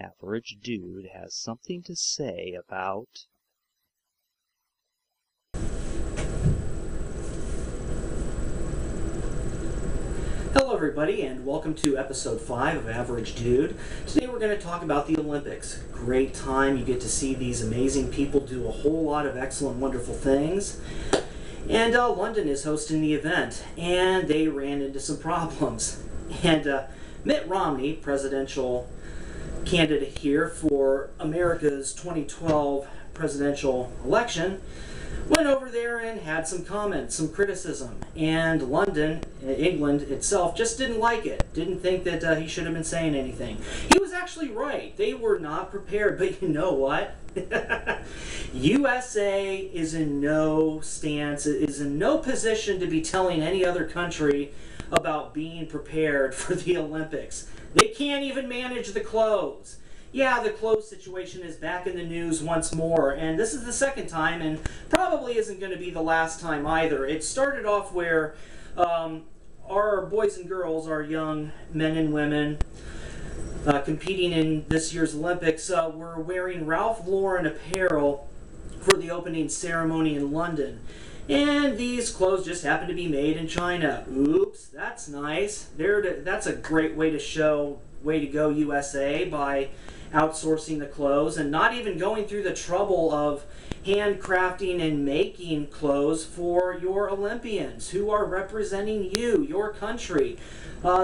Average Dude has something to say about... Hello everybody, and welcome to episode 5 of Average Dude. Today we're going to talk about the Olympics. Great time. You get to see these amazing people do a whole lot of excellent, wonderful things. And London is hosting the event, and they ran into some problems. And Mitt Romney, presidential candidate here for America's 2012 presidential election, went over there and had some comments, some criticism. And London, England itself, just didn't like it. Didn't think that he should have been saying anything. He was actually right. They were not prepared. But you know what? USA is in no stance, is in no position to be telling any other country about being prepared for the Olympics. They can't even manage the clothes. Yeah, the clothes situation is back in the news once more, and this is the second time, and probably isn't going to be the last time either. It started off where our boys and girls, our young men and women competing in this year's Olympics, were wearing Ralph Lauren apparel for the opening ceremony in London. And these clothes just happen to be made in China. Oops, that's nice. That's a great way to show, way to go USA, by outsourcing the clothes and not even going through the trouble of handcrafting and making clothes for your Olympians who are representing you, your country.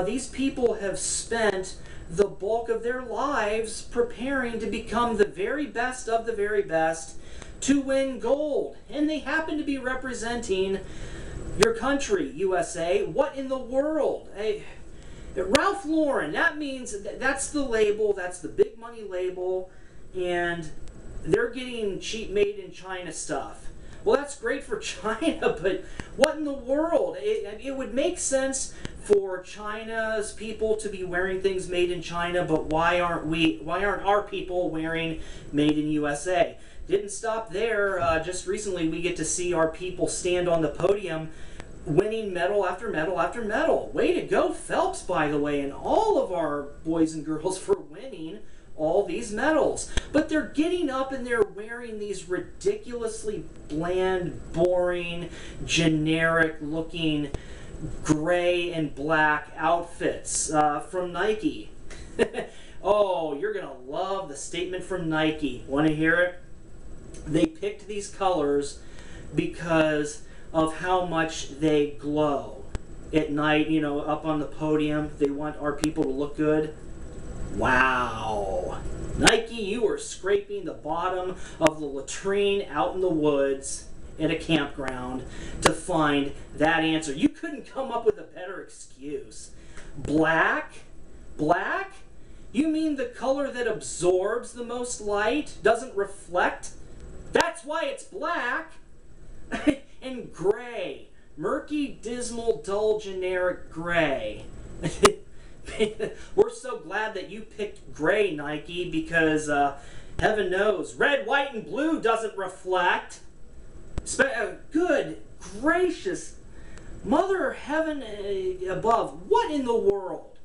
These people have spent the bulk of their lives preparing to become the very best of the very best to win gold, and they happen to be representing your country, USA. What in the world? Ralph Lauren, that means that's the label, that's the big money label, and they're getting cheap made in China stuff. Well, that's great for China, but what in the world? It would make sense for China's people to be wearing things made in China, but why aren't our people wearing made in USA? Didn't stop there. Just recently we get to see our people stand on the podium winning medal after medal after medal. Way to go, Phelps, by the way, and all of our boys and girls for winning all these medals. But they're getting up and they're wearing these ridiculously bland, boring, generic-looking gray and black outfits from Nike. Oh, you're going to love the statement from Nike. Want to hear it? They picked these colors because of how much they glow at night, you know, up on the podium. They want our people to look good. Wow. Nike, you are scraping the bottom of the latrine out in the woods at a campground to find that answer. You couldn't come up with a better excuse. Black? Black? You mean the color that absorbs the most light, doesn't reflect? That's why it's black. And gray. Murky, dismal, dull, generic gray. We're so glad that you picked gray, Nike, because heaven knows, red, white, and blue doesn't reflect. Good gracious, Mother Heaven above, what in the world?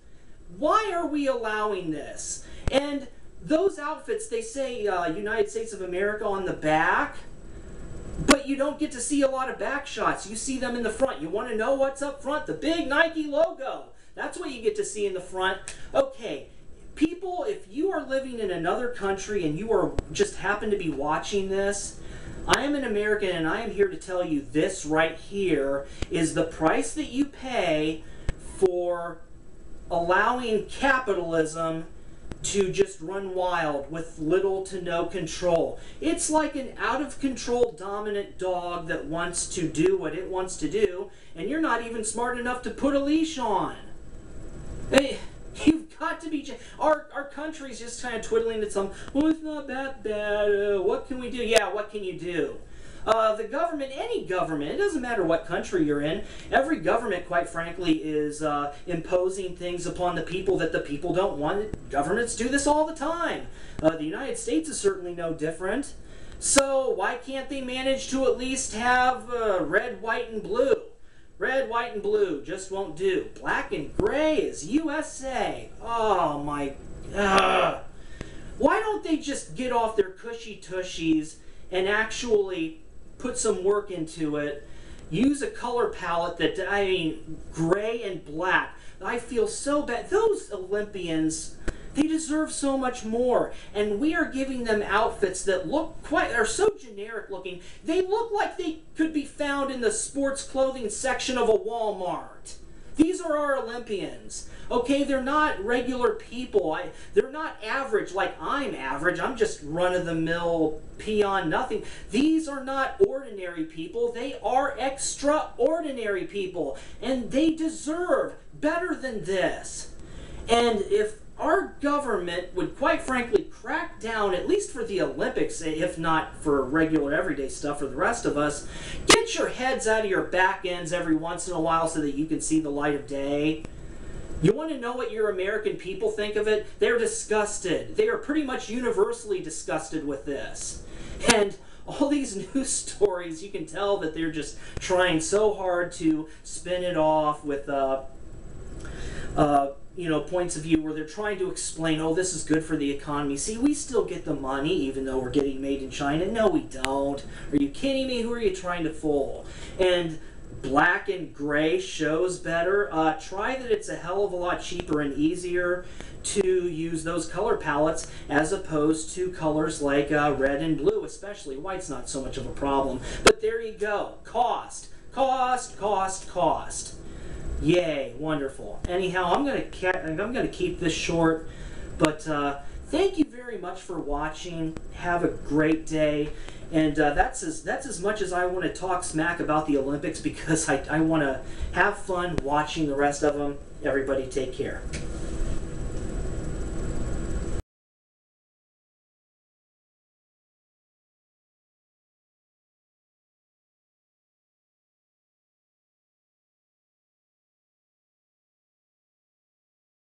Why are we allowing this? And those outfits, they say United States of America on the back, but you don't get to see a lot of back shots. You see them in the front. You want to know what's up front? The big Nike logo. That's what you get to see in the front. Okay, people, if you are living in another country and you are just happen to be watching this, I am an American and I am here to tell you this right here is the price that you pay for allowing capitalism to just run wild with little to no control. It's like an out-of-control dominant dog that wants to do what it wants to do, and you're not even smart enough to put a leash on. Hey, you've got to be... Our country's just kind of twiddling its thumb. Well, it's not that bad. What can we do? Yeah, what can you do? The government, any government, it doesn't matter what country you're in, every government, quite frankly, is imposing things upon the people that the people don't want. Governments do this all the time. The United States is certainly no different. So why can't they manage to at least have red, white, and blue? Red, white, and blue just won't do. Black and gray is USA. Oh my... don't they just get off their cushy tushies and actually put some work into it? Use a color palette that, I mean, gray and black. I feel so bad. Those Olympians, they deserve so much more. And we are giving them outfits that are so generic looking. They look like they could be found in the sports clothing section of a Walmart. These are our Olympians. Okay, they're not regular people. They're not average like I'm average. I'm just run-of-the-mill peon nothing. These are not ordinary people. They are extraordinary people. And they deserve better than this. And if our government would, quite frankly, crack down, at least for the Olympics, if not for regular everyday stuff for the rest of us, get your heads out of your back ends every once in a while so that you can see the light of day. You want to know what your American people think of it? They're disgusted. They are pretty much universally disgusted with this. And all these news stories, you can tell that they're just trying so hard to spin it off with points of view where they're trying to explain, oh, this is good for the economy. See, we still get the money even though we're getting made in China. No, we don't. Are you kidding me? Who are you trying to fool? And black and gray shows better. Try that it's a hell of a lot cheaper and easier to use those color palettes as opposed to colors like red and blue, especially. White's not so much of a problem. But there you go. Cost. Cost, cost, cost. Yay, wonderful. Anyhow, I'm gonna keep this short, but thank you very much for watching. Have a great day, and that's as much as I want to talk smack about the Olympics because I want to have fun watching the rest of them. Everybody, take care.